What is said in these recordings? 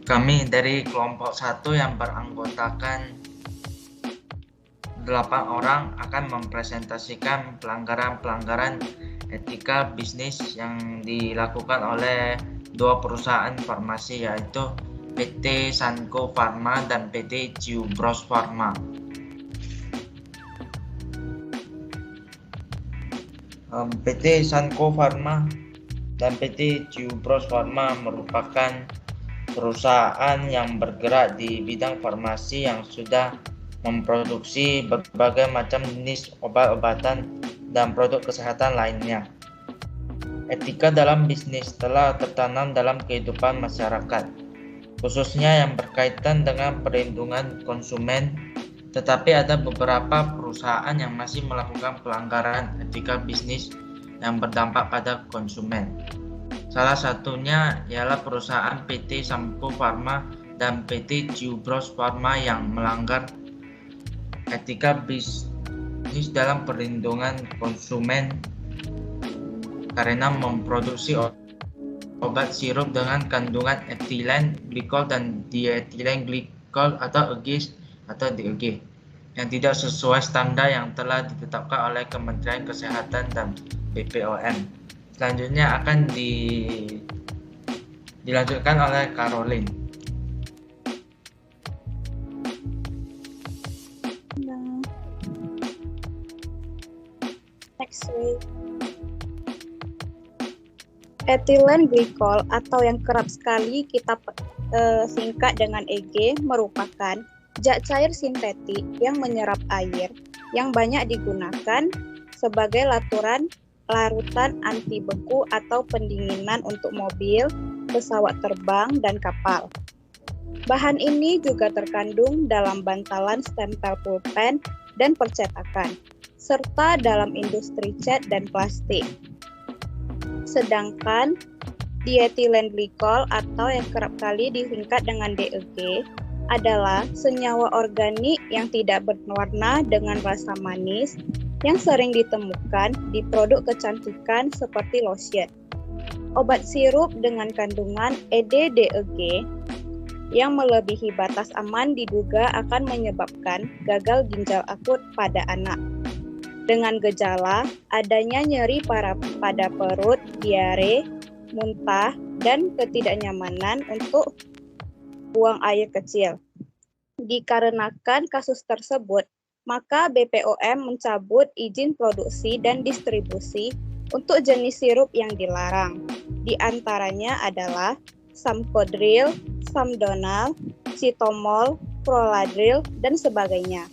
Kami dari kelompok 1 yang beranggotakan 8 orang akan mempresentasikan pelanggaran-pelanggaran etika bisnis yang dilakukan oleh dua perusahaan farmasi, yaitu PT Sanko Farma dan PT Ciubros Farma. PT Sanko Farma dan PT Ciubros Farma merupakan perusahaan yang bergerak di bidang farmasi yang sudah memproduksi berbagai macam jenis obat-obatan dan produk kesehatan lainnya. Etika dalam bisnis telah tertanam dalam kehidupan masyarakat, khususnya yang berkaitan dengan perlindungan konsumen, tetapi ada beberapa perusahaan yang masih melakukan pelanggaran etika bisnis yang berdampak pada konsumen. Salah satunya ialah perusahaan PT Sampo Farma dan PT Ciubros Farma yang melanggar etika bisnis dalam perlindungan konsumen karena memproduksi obat sirup dengan kandungan etilen glikol dan dietilen glikol atau EG atau DEG yang tidak sesuai standar yang telah ditetapkan oleh Kementerian Kesehatan dan BPOM. Selanjutnya akan dilanjutkan oleh Caroline. Next week. Etilen glikol atau yang kerap sekali kita singkat dengan EG merupakan zat cair sintetik yang menyerap air yang banyak digunakan sebagai larutan anti beku atau pendinginan untuk mobil, pesawat terbang, dan kapal. Bahan ini juga terkandung dalam bantalan stempel pulpen dan percetakan, serta dalam industri cat dan plastik. Sedangkan dietilen glikol atau yang kerap kali disingkat dengan DEG adalah senyawa organik yang tidak berwarna dengan rasa manis yang sering ditemukan di produk kecantikan seperti lotion. Obat sirup dengan kandungan EDDEG yang melebihi batas aman diduga akan menyebabkan gagal ginjal akut pada anak. Dengan gejala adanya nyeri pada perut, diare, muntah, dan ketidaknyamanan untuk buang air kecil. Dikarenakan kasus tersebut, maka BPOM mencabut izin produksi dan distribusi untuk jenis sirup yang dilarang. Di antaranya adalah Samcodril, Samdonal, Citomol, Proladril, dan sebagainya.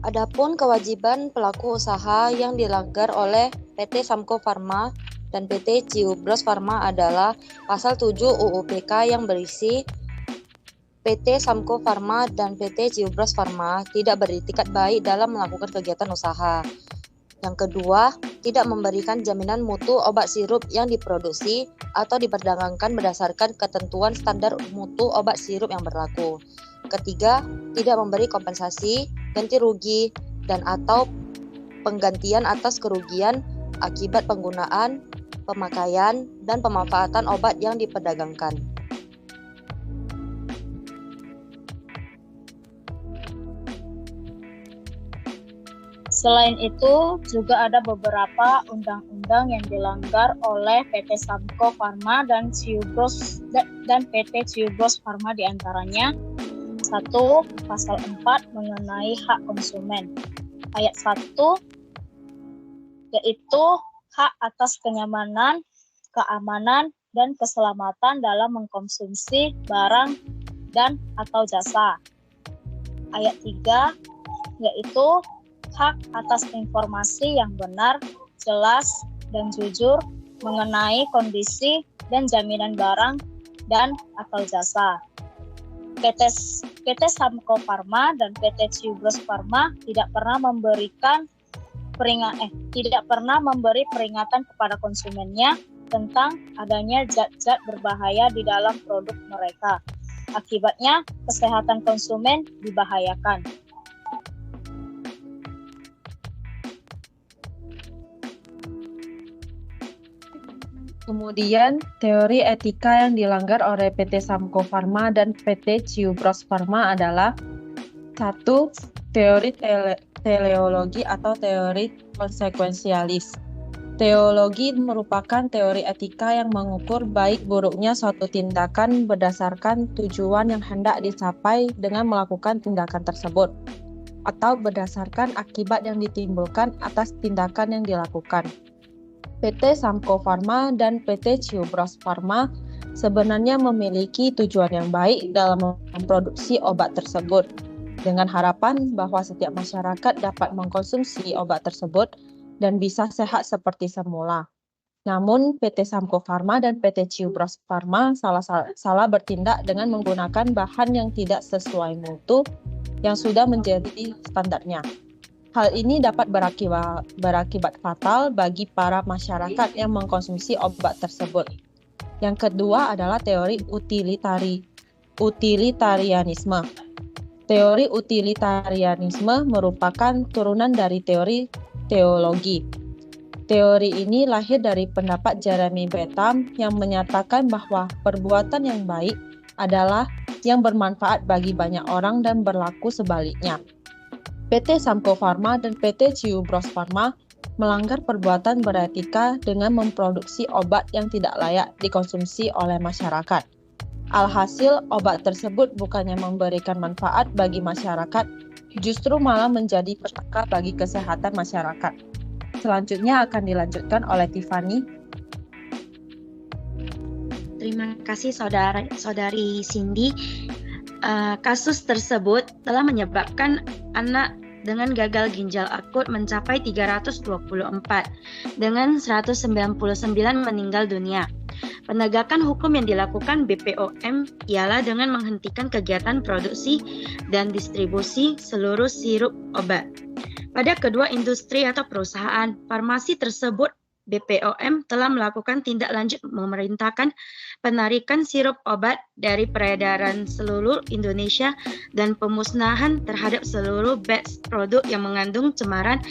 Adapun kewajiban pelaku usaha yang dilanggar oleh PT Samko Farma dan PT Ciubros Farma adalah pasal 7 UU PK yang berisi PT Samko Farma dan PT Ciubros Farma tidak beritikat baik dalam melakukan kegiatan usaha. Yang kedua, tidak memberikan jaminan mutu obat sirup yang diproduksi atau diperdagangkan berdasarkan ketentuan standar mutu obat sirup yang berlaku. Ketiga, tidak memberi kompensasi, ganti rugi, dan atau penggantian atas kerugian akibat penggunaan, pemakaian, dan pemanfaatan obat yang diperdagangkan. Selain itu, juga ada beberapa undang-undang yang dilanggar oleh PT Samko Farma dan PT Ciubros Farma, di antaranya 1. Pasal 4 mengenai hak konsumen. Ayat 1 yaitu hak atas kenyamanan, keamanan, dan keselamatan dalam mengkonsumsi barang dan atau jasa. Ayat 3 yaitu hak atas informasi yang benar, jelas, dan jujur mengenai kondisi dan jaminan barang dan atau jasa. PT Samko Farma dan PT Ciubros Farma tidak pernah memberi peringatan kepada konsumennya tentang adanya zat-zat berbahaya di dalam produk mereka. Akibatnya, kesehatan konsumen dibahayakan. Kemudian, teori etika yang dilanggar oleh PT Samko Farma dan PT Ciubros Farma adalah 1. Teori teleologi atau teori konsekuensialis. Teologi merupakan teori etika yang mengukur baik buruknya suatu tindakan berdasarkan tujuan yang hendak dicapai dengan melakukan tindakan tersebut, atau berdasarkan akibat yang ditimbulkan atas tindakan yang dilakukan. PT Samko Farma dan PT Ciubros Farma sebenarnya memiliki tujuan yang baik dalam memproduksi obat tersebut, dengan harapan bahwa setiap masyarakat dapat mengkonsumsi obat tersebut dan bisa sehat seperti semula. Namun, PT Samko Farma dan PT Ciubros Farma salah bertindak dengan menggunakan bahan yang tidak sesuai mutu yang sudah menjadi standarnya. Hal ini dapat berakibat fatal bagi para masyarakat yang mengkonsumsi obat tersebut. Yang kedua adalah teori utilitarianisme. Teori utilitarianisme merupakan turunan dari teori teologi. Teori ini lahir dari pendapat Jeremy Bentham yang menyatakan bahwa perbuatan yang baik adalah yang bermanfaat bagi banyak orang dan berlaku sebaliknya. PT Samko Farma dan PT Ciubros Farma melanggar perbuatan beretika dengan memproduksi obat yang tidak layak dikonsumsi oleh masyarakat. Alhasil, obat tersebut bukannya memberikan manfaat bagi masyarakat, justru malah menjadi petaka bagi kesehatan masyarakat. Selanjutnya akan dilanjutkan oleh Tiffany. Terima kasih saudari Cindy. Kasus tersebut telah menyebabkan anak dengan gagal ginjal akut mencapai 324, dengan 199 meninggal dunia. Penegakan hukum yang dilakukan BPOM ialah dengan menghentikan kegiatan produksi dan distribusi seluruh sirup obat. Pada kedua industri atau perusahaan farmasi tersebut, BPOM telah melakukan tindak lanjut memerintahkan penarikan sirup obat dari peredaran seluruh Indonesia dan pemusnahan terhadap seluruh batch produk yang mengandung cemaran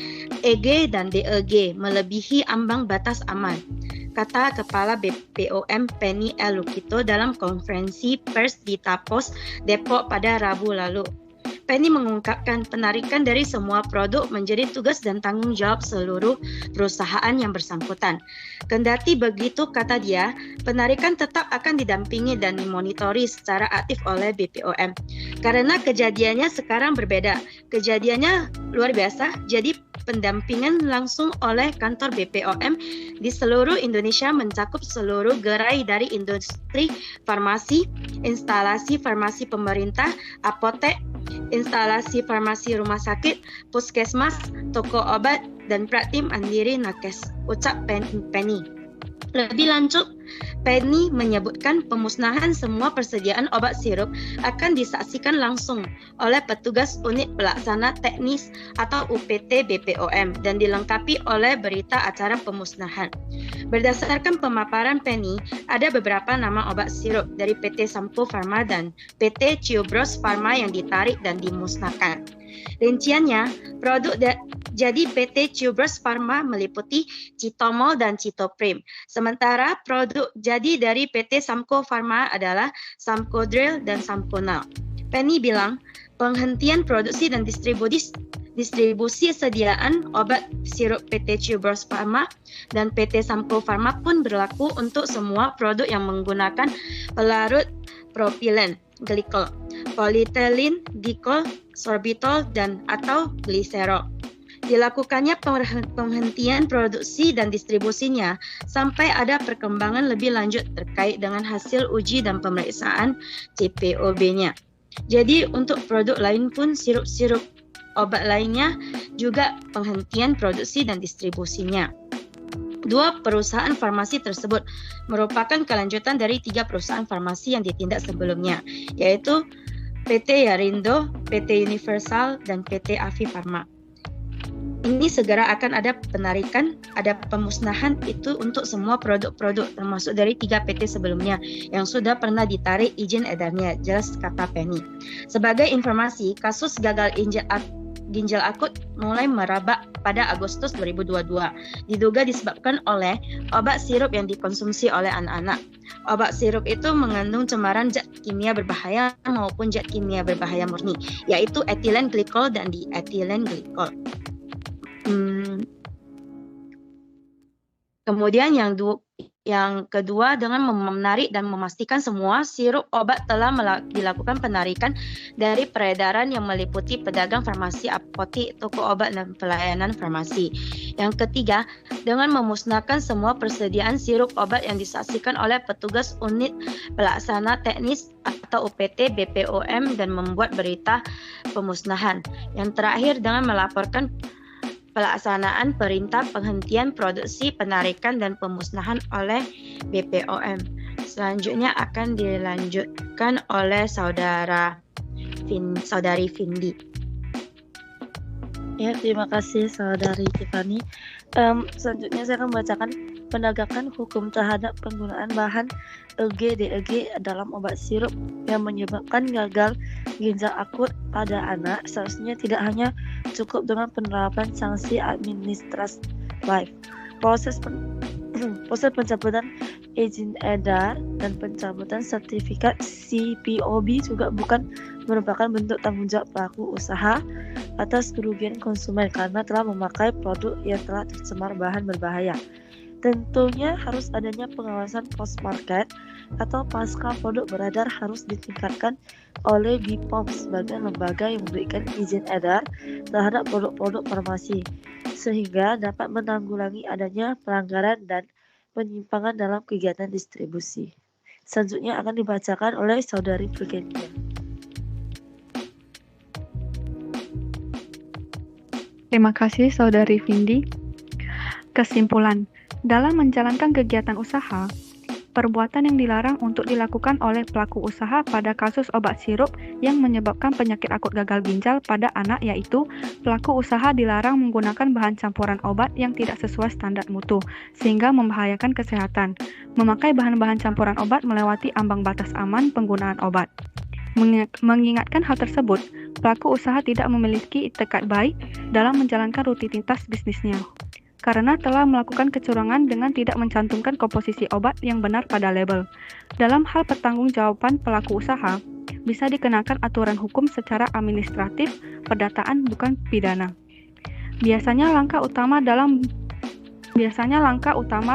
EG dan DEG melebihi ambang batas aman, kata Kepala BPOM Penny L. Lukito dalam konferensi pers di Tapos, Depok pada Rabu lalu. Penny mengungkapkan penarikan dari semua produk menjadi tugas dan tanggung jawab seluruh perusahaan yang bersangkutan. Kendati begitu, kata dia, penarikan tetap akan didampingi dan dimonitori secara aktif oleh BPOM. Karena kejadiannya sekarang berbeda. Kejadiannya luar biasa, jadi pendampingan langsung oleh kantor BPOM di seluruh Indonesia mencakup seluruh gerai dari industri farmasi, instalasi farmasi pemerintah, apotek, instalasi farmasi rumah sakit, puskesmas, toko obat, dan Pratim Andiri Nakes, ucap Penny. Lebih lanjut, Penny menyebutkan pemusnahan semua persediaan obat sirup akan disaksikan langsung oleh petugas unit pelaksana teknis atau UPT BPOM dan dilengkapi oleh berita acara pemusnahan. Berdasarkan pemaparan Penny, ada beberapa nama obat sirup dari PT Samko Farma dan PT Ciubros Farma yang ditarik dan dimusnahkan. Rinciannya, produk jadi PT Ciubros Farma meliputi Citomol dan Citoprim. Sementara produk jadi dari PT Samko Farma adalah Samkodril dan Samkonal. Penny bilang, penghentian produksi dan distribusi sediaan obat sirup PT Ciubros Farma dan PT Samko Farma pun berlaku untuk semua produk yang menggunakan pelarut propilen glikol, polietilin glikol, sorbitol, dan atau gliserol. Dilakukannya penghentian produksi dan distribusinya sampai ada perkembangan lebih lanjut terkait dengan hasil uji dan pemeriksaan CPOB-nya. Jadi untuk produk lain pun sirup-sirup obat lainnya juga penghentian produksi dan distribusinya. Dua perusahaan farmasi tersebut merupakan kelanjutan dari 3 perusahaan farmasi yang ditindak sebelumnya, yaitu PT Yarindo, PT Universal, dan PT Avi Farma. Ini segera akan ada penarikan, ada pemusnahan itu untuk semua produk-produk termasuk dari 3 PT sebelumnya yang sudah pernah ditarik izin edarnya, jelas kata Penny. Sebagai informasi, kasus gagal ginjal akut mulai merebak pada Agustus 2022. Diduga disebabkan oleh obat sirup yang dikonsumsi oleh anak-anak. Obat sirup itu mengandung cemaran zat kimia berbahaya maupun zat kimia berbahaya murni, yaitu etilen glikol dan dietilen glikol. Kemudian yang kedua, dengan menarik dan memastikan semua sirup obat telah dilakukan penarikan dari peredaran yang meliputi pedagang farmasi, apotik, toko obat, dan pelayanan farmasi. Yang ketiga, dengan memusnahkan semua persediaan sirup obat yang disaksikan oleh petugas unit pelaksana teknis atau UPT BPOM dan membuat berita pemusnahan. Yang terakhir, dengan melaporkan pelaksanaan perintah penghentian produksi, penarikan, dan pemusnahan oleh BPOM. Selanjutnya akan dilanjutkan oleh Saudari Vindi. Ya, terima kasih Saudari Tiffany. Selanjutnya saya akan membacakan penegakan hukum terhadap penggunaan bahan EG/DEG dalam obat sirup yang menyebabkan gagal ginjal akut pada anak. Seharusnya tidak hanya cukup dengan penerapan sanksi administratif. Proses pencabutan izin edar dan pencabutan sertifikat CPOB juga bukan merupakan bentuk tanggung jawab pelaku usaha atas kerugian konsumen karena telah memakai produk yang telah tercemar bahan berbahaya. Tentunya harus adanya pengawasan post-market atau pasca produk beredar harus ditingkatkan oleh BPOM sebagai lembaga yang memberikan izin edar terhadap produk-produk farmasi sehingga dapat menanggulangi adanya pelanggaran dan penyimpangan dalam kegiatan distribusi. Selanjutnya akan dibacakan oleh Saudari Purgenia. Terima kasih Saudari Vindi. Kesimpulan, dalam menjalankan kegiatan usaha, perbuatan yang dilarang untuk dilakukan oleh pelaku usaha pada kasus obat sirup yang menyebabkan penyakit akut gagal ginjal pada anak yaitu pelaku usaha dilarang menggunakan bahan campuran obat yang tidak sesuai standar mutu sehingga membahayakan kesehatan, memakai bahan-bahan campuran obat melewati ambang batas aman penggunaan obat. Mengingatkan hal tersebut, pelaku usaha tidak memiliki itikat baik dalam menjalankan rutinitas bisnisnya karena telah melakukan kecurangan dengan tidak mencantumkan komposisi obat yang benar pada label. Dalam hal pertanggungjawaban pelaku usaha, bisa dikenakan aturan hukum secara administratif, perdataan bukan pidana. Biasanya langkah utama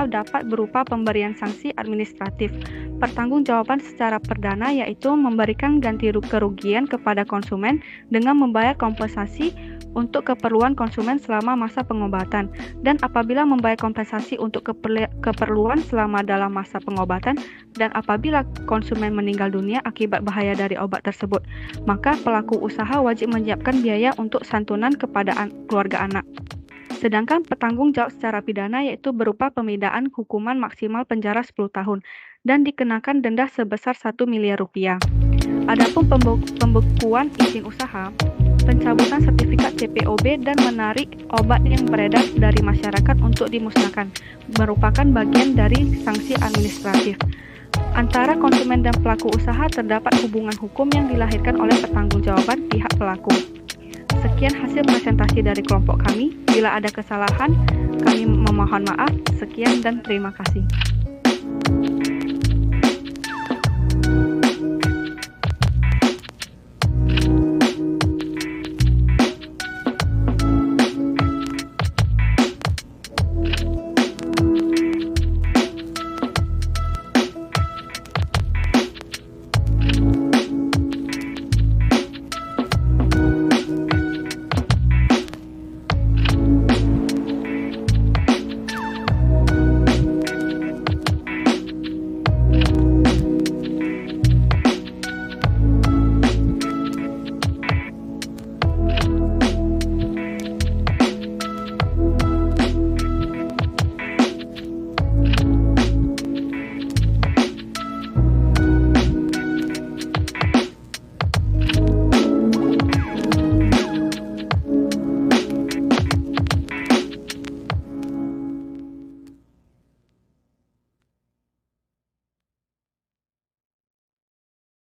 dapat berupa pemberian sanksi administratif. Pertanggungjawaban secara perdana yaitu memberikan ganti kerugian kepada konsumen dengan membayar kompensasi untuk keperluan konsumen selama masa pengobatan, dan apabila membayar kompensasi untuk keperluan selama dalam masa pengobatan, dan apabila konsumen meninggal dunia akibat bahaya dari obat tersebut, maka pelaku usaha wajib menyiapkan biaya untuk santunan kepada keluarga anak. Sedangkan petanggung jawab secara pidana yaitu berupa pemidaan hukuman maksimal penjara 10 tahun dan dikenakan denda sebesar 1 miliar rupiah. Adapun pembekuan izin usaha, pencabutan sertifikat CPOB dan menarik obat yang beredar dari masyarakat untuk dimusnahkan merupakan bagian dari sanksi administratif. Antara konsumen dan pelaku usaha terdapat hubungan hukum yang dilahirkan oleh pertanggungjawaban pihak pelaku. Sekian hasil presentasi dari kelompok kami. Bila ada kesalahan, kami memohon maaf. Sekian dan terima kasih.